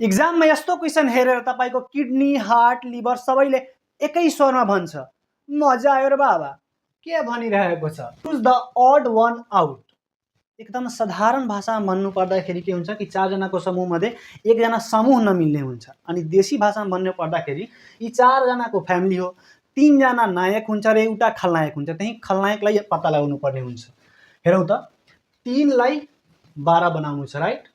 इक्जाममा यस्तो क्वेसन हेरेर तपाईँको किडनी हार्ट लिभर सबैले एकै स्वरमा भन्छ मजा आयो र बाबा के भनिरहेको छ choose the odd one out. एकदम साधारण भाषामा भन्नु पर्दाखेरि के हुन्छ कि चारजनाको समूहमध्ये एकजना समूह नमिल्ने हुन्छ। अनि देशी भाषामा भन्नु पर्दाखेरि यी चारजनाको फ्यामिली हो, तीनजना नायक हुन्छ र एउटा खलनायक हुन्छ। त्यही खलनायकलाई पत्ता लगाउनु पर्ने हुन्छ। हेरौँ त 3 लाई 12 बनाउनु छ राइट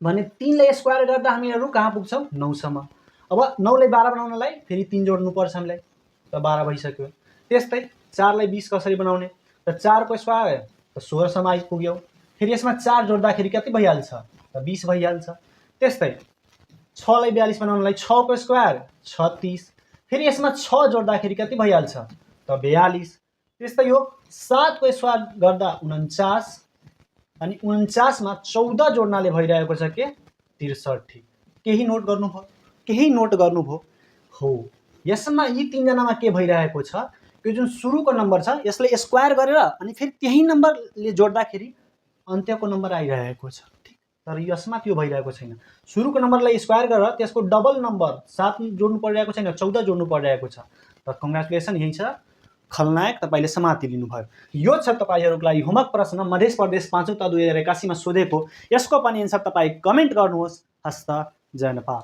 भने 3 लाई स्क्वायर गर्दा हामीहरू कहाँ पुग्छौँ 9 सम्म। अब 9 लाई 12 बनाउनलाई फेरि 3 जोड्नु पर्छ हामीलाई त 12 भइसक्यो। त्यस्तै 4 लाई 20 कसरी बनाउने त 4 को स्क्वायर त 16 सम्म आइपुग्यो। फेरि यसमा 4 जोड्दाखेरि कति भइहाल्छ त 20 भइहाल्छ। त्यस्तै 6 लाई 42 बनाउनलाई 6 को स्क्वायर 36 फेरि यसमा 6 जोड्दाखेरि कति भइहाल्छ त 42। त्यस्तै यो 7 को स्क्वायर गर्दा 49 अनि 49 मा 14 जोड्नाले भइरहेको छ के 63। केही नोट गर्नुभयो केही नोट गर्नुभयो हो। यसमा यी तीनजनामा के भइरहेको छ यो जुन सुरुको नम्बर छ यसले स्क्वायर गरेर अनि फेरि त्यही नम्बरले जोड्दाखेरि अन्त्यको नम्बर आइरहेको छ ठीक। तर यसमा त्यो भइरहेको छैन। सुरुको नम्बरलाई स्क्वायर गरेर त्यसको डबल नम्बर 7 जोड्नु परिरहेको छैन 14 जोड्नु परिरहेको छ। त कङ्ग्रेचुलेसन यही छ खलनायक तपाईँले समाति लिनुभयो। यो छ तपाईँहरूको लागि होमवर्क प्रश्न मध्य प्रदेश 5औं तह 2081 मा सोधेको। यसको पनि एन्सर तपाईँ कमेन्ट गर्नुहोस्। हस्त जय नेपाल।